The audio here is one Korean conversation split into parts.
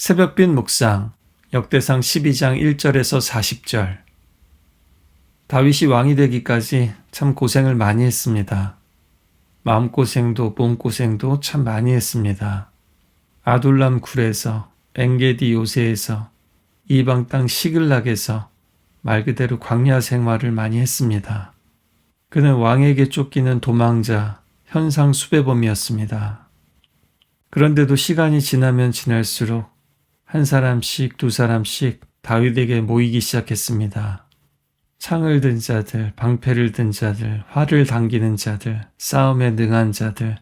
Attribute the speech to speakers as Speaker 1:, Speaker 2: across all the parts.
Speaker 1: 새벽빛 묵상 역대상 12장 1절에서 40절. 다윗이 왕이 되기까지 참 고생을 많이 했습니다. 마음고생도 몸고생도 참 많이 했습니다. 아둘람 굴에서, 엔게디 요새에서, 이방 땅 시글락에서 말 그대로 광야 생활을 많이 했습니다. 그는 왕에게 쫓기는 도망자, 현상 수배범이었습니다. 그런데도 시간이 지나면 지날수록 한 사람씩 두 사람씩 다윗에게 모이기 시작했습니다. 창을 든 자들, 방패를 든 자들, 활을 당기는 자들, 싸움에 능한 자들,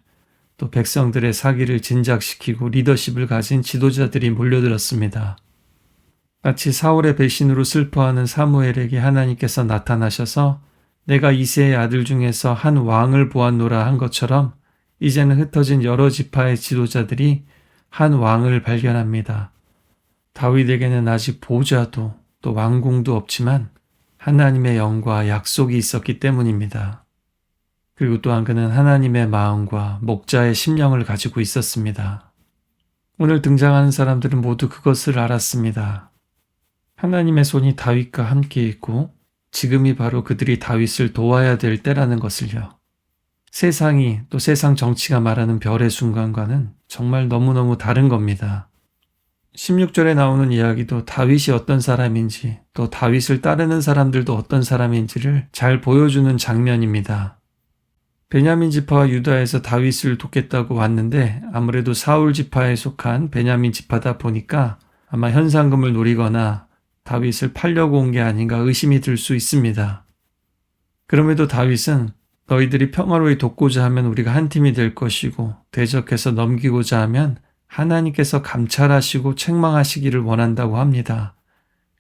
Speaker 1: 또 백성들의 사기를 진작시키고 리더십을 가진 지도자들이 몰려들었습니다. 마치 사울의 배신으로 슬퍼하는 사무엘에게 하나님께서 나타나셔서 내가 이새의 아들 중에서 한 왕을 보았노라 한 것처럼 이제는 흩어진 여러 지파의 지도자들이 한 왕을 발견합니다. 다윗에게는 아직 보좌도 또 왕궁도 없지만 하나님의 영과 약속이 있었기 때문입니다. 그리고 또한 그는 하나님의 마음과 목자의 심령을 가지고 있었습니다. 오늘 등장하는 사람들은 모두 그것을 알았습니다. 하나님의 손이 다윗과 함께 있고 지금이 바로 그들이 다윗을 도와야 될 때라는 것을요. 세상이 또 세상 정치가 말하는 별의 순간과는 정말 너무너무 다른 겁니다. 16절에 나오는 이야기도 다윗이 어떤 사람인지 또 다윗을 따르는 사람들도 어떤 사람인지를 잘 보여주는 장면입니다. 베냐민 지파와 유다에서 다윗을 돕겠다고 왔는데 아무래도 사울 지파에 속한 베냐민 지파다 보니까 아마 현상금을 노리거나 다윗을 팔려고 온 게 아닌가 의심이 들 수 있습니다. 그럼에도 다윗은 너희들이 평화로이 돕고자 하면 우리가 한 팀이 될 것이고 대적해서 넘기고자 하면 하나님께서 감찰하시고 책망하시기를 원한다고 합니다.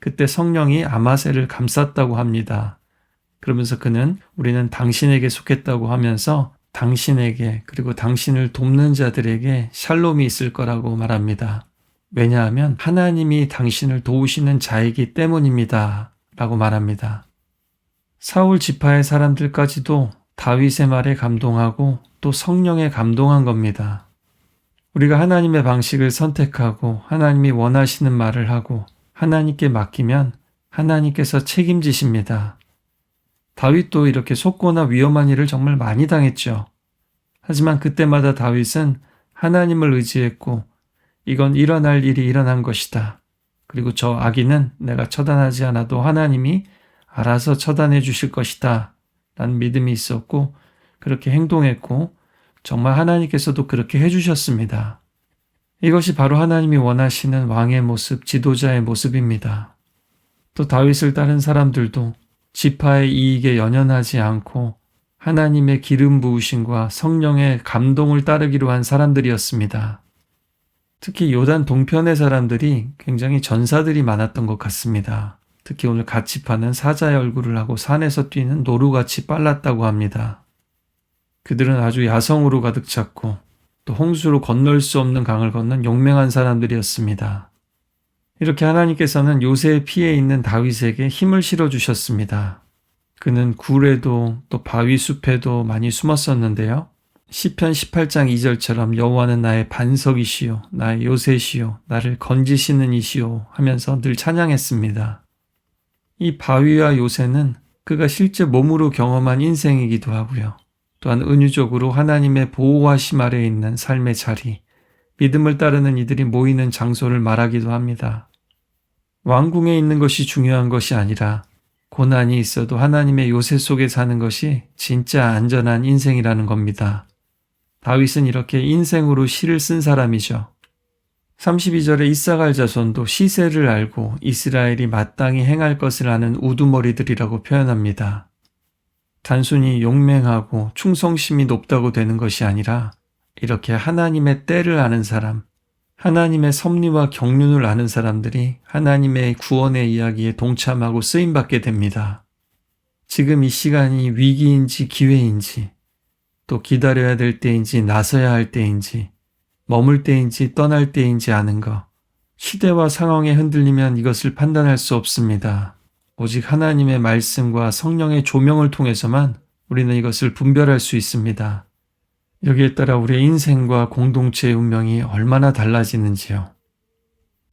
Speaker 1: 그때 성령이 아마새를 감쌌다고 합니다. 그러면서 그는 우리는 당신에게 속했다고 하면서 당신에게 그리고 당신을 돕는 자들에게 샬롬이 있을 거라고 말합니다. 왜냐하면 하나님이 당신을 도우시는 자이기 때문입니다. 라고 말합니다. 사울 지파의 사람들까지도 다윗의 말에 감동하고 또 성령에 감동한 겁니다. 우리가 하나님의 방식을 선택하고 하나님이 원하시는 말을 하고 하나님께 맡기면 하나님께서 책임지십니다. 다윗도 이렇게 속고나 위험한 일을 정말 많이 당했죠. 하지만 그때마다 다윗은 하나님을 의지했고 이건 일어날 일이 일어난 것이다. 그리고 저 악인은 내가 처단하지 않아도 하나님이 알아서 처단해 주실 것이다. 라는 믿음이 있었고 그렇게 행동했고 정말 하나님께서도 그렇게 해주셨습니다. 이것이 바로 하나님이 원하시는 왕의 모습, 지도자의 모습입니다. 또 다윗을 따른 사람들도 지파의 이익에 연연하지 않고 하나님의 기름 부으심과 성령의 감동을 따르기로 한 사람들이었습니다. 특히 요단 동편의 사람들이 굉장히 전사들이 많았던 것 같습니다. 특히 오늘 같이 파는 사자의 얼굴을 하고 산에서 뛰는 노루같이 빨랐다고 합니다. 그들은 아주 야성으로 가득 찼고 또 홍수로 건널 수 없는 강을 건넌 용맹한 사람들이었습니다. 이렇게 하나님께서는 요새의 피해 있는 다윗에게 힘을 실어주셨습니다. 그는 굴에도 또 바위 숲에도 많이 숨었었는데요. 시편 18장 2절처럼 여호와는 나의 반석이시요 나의 요새시요 나를 건지시는 이시요 하면서 늘 찬양했습니다. 이 바위와 요새는 그가 실제 몸으로 경험한 인생이기도 하고요. 또한 은유적으로 하나님의 보호하심 아래에 있는 삶의 자리, 믿음을 따르는 이들이 모이는 장소를 말하기도 합니다. 왕궁에 있는 것이 중요한 것이 아니라 고난이 있어도 하나님의 요새 속에 사는 것이 진짜 안전한 인생이라는 겁니다. 다윗은 이렇게 인생으로 시를 쓴 사람이죠. 32절에 이사갈 자손도 시세를 알고 이스라엘이 마땅히 행할 것을 아는 우두머리들이라고 표현합니다. 단순히 용맹하고 충성심이 높다고 되는 것이 아니라 이렇게 하나님의 때를 아는 사람, 하나님의 섭리와 경륜을 아는 사람들이 하나님의 구원의 이야기에 동참하고 쓰임받게 됩니다. 지금 이 시간이 위기인지 기회인지 또 기다려야 될 때인지 나서야 할 때인지 머물 때인지 떠날 때인지 아는 것, 시대와 상황에 흔들리면 이것을 판단할 수 없습니다. 오직 하나님의 말씀과 성령의 조명을 통해서만 우리는 이것을 분별할 수 있습니다. 여기에 따라 우리의 인생과 공동체의 운명이 얼마나 달라지는지요.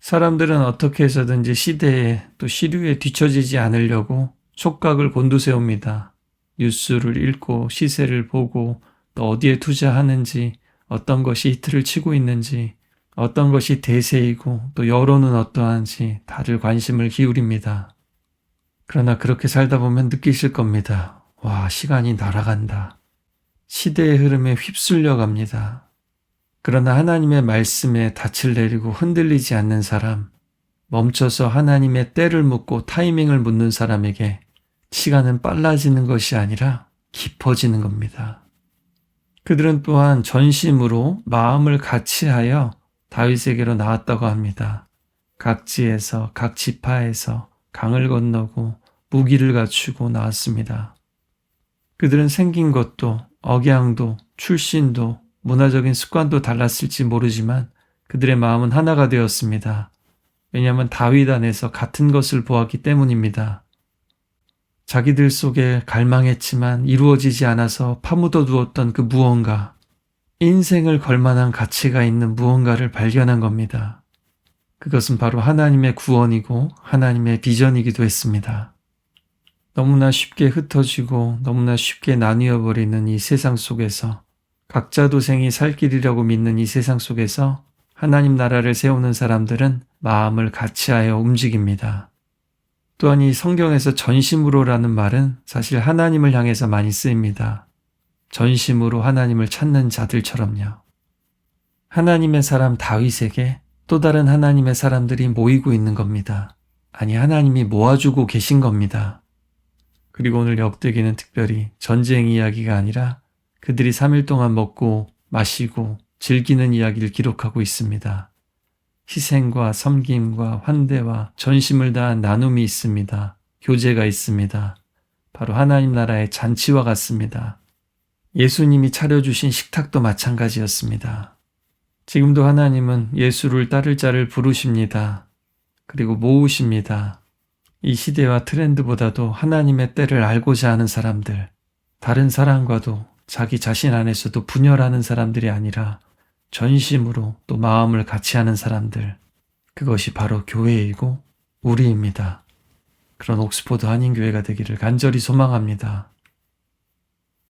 Speaker 1: 사람들은 어떻게 해서든지 시대에 또 시류에 뒤처지지 않으려고 촉각을 곤두세웁니다. 뉴스를 읽고 시세를 보고 또 어디에 투자하는지, 어떤 것이 히트를 치고 있는지, 어떤 것이 대세이고 또 여론은 어떠한지 다들 관심을 기울입니다. 그러나 그렇게 살다 보면 느끼실 겁니다. 와, 시간이 날아간다. 시대의 흐름에 휩쓸려 갑니다. 그러나 하나님의 말씀에 닻을 내리고 흔들리지 않는 사람, 멈춰서 하나님의 때를 묻고 타이밍을 묻는 사람에게 시간은 빨라지는 것이 아니라 깊어지는 겁니다. 그들은 또한 전심으로 마음을 같이하여 다윗에게로 나왔다고 합니다. 각지에서 각 지파에서 강을 건너고 무기를 갖추고 나왔습니다. 그들은 생긴 것도 억양도 출신도 문화적인 습관도 달랐을지 모르지만 그들의 마음은 하나가 되었습니다. 왜냐하면 다윗 안에서 같은 것을 보았기 때문입니다. 자기들 속에 갈망했지만 이루어지지 않아서 파묻어 두었던 그 무언가, 인생을 걸 만한 가치가 있는 무언가를 발견한 겁니다. 그것은 바로 하나님의 구원이고 하나님의 비전이기도 했습니다. 너무나 쉽게 흩어지고 너무나 쉽게 나뉘어버리는 이 세상 속에서 각자 도생이 살 길이라고 믿는 이 세상 속에서 하나님 나라를 세우는 사람들은 마음을 같이하여 움직입니다. 또한 이 성경에서 전심으로라는 말은 사실 하나님을 향해서 많이 쓰입니다. 전심으로 하나님을 찾는 자들처럼요. 하나님의 사람 다윗에게 또 다른 하나님의 사람들이 모이고 있는 겁니다. 아니, 하나님이 모아주고 계신 겁니다. 그리고 오늘 역대기는 특별히 전쟁 이야기가 아니라 그들이 3일 동안 먹고 마시고 즐기는 이야기를 기록하고 있습니다. 희생과 섬김과 환대와 전심을 다한 나눔이 있습니다. 교제가 있습니다. 바로 하나님 나라의 잔치와 같습니다. 예수님이 차려주신 식탁도 마찬가지였습니다. 지금도 하나님은 예수를 따를 자를 부르십니다. 그리고 모으십니다. 이 시대와 트렌드보다도 하나님의 때를 알고자 하는 사람들, 다른 사람과도 자기 자신 안에서도 분열하는 사람들이 아니라 전심으로 또 마음을 같이 하는 사람들, 그것이 바로 교회이고 우리입니다. 그런 옥스포드 한인교회가 되기를 간절히 소망합니다.